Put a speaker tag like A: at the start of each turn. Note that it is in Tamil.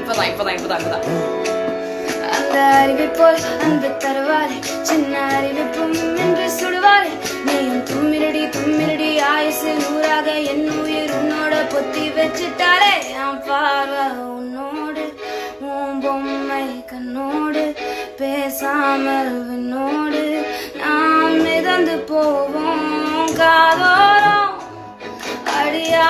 A: இப்பதான் அந்த அறிவை போல் அன்பு தருவாரே சின்ன அறிவிப்பும் என்று சுடுவாரே நீயும் தும்மிரடி ஆயுசு நூறாக என் உயிர் உன்னோட பொத்தி வச்சுட்டாலே என் பார்வை உன்னோடு உன் பொம்மை கண்ணோடு பேசாமல் விண்ணோடு நாம் மிதந்து போவோம் காதோரம் அடியா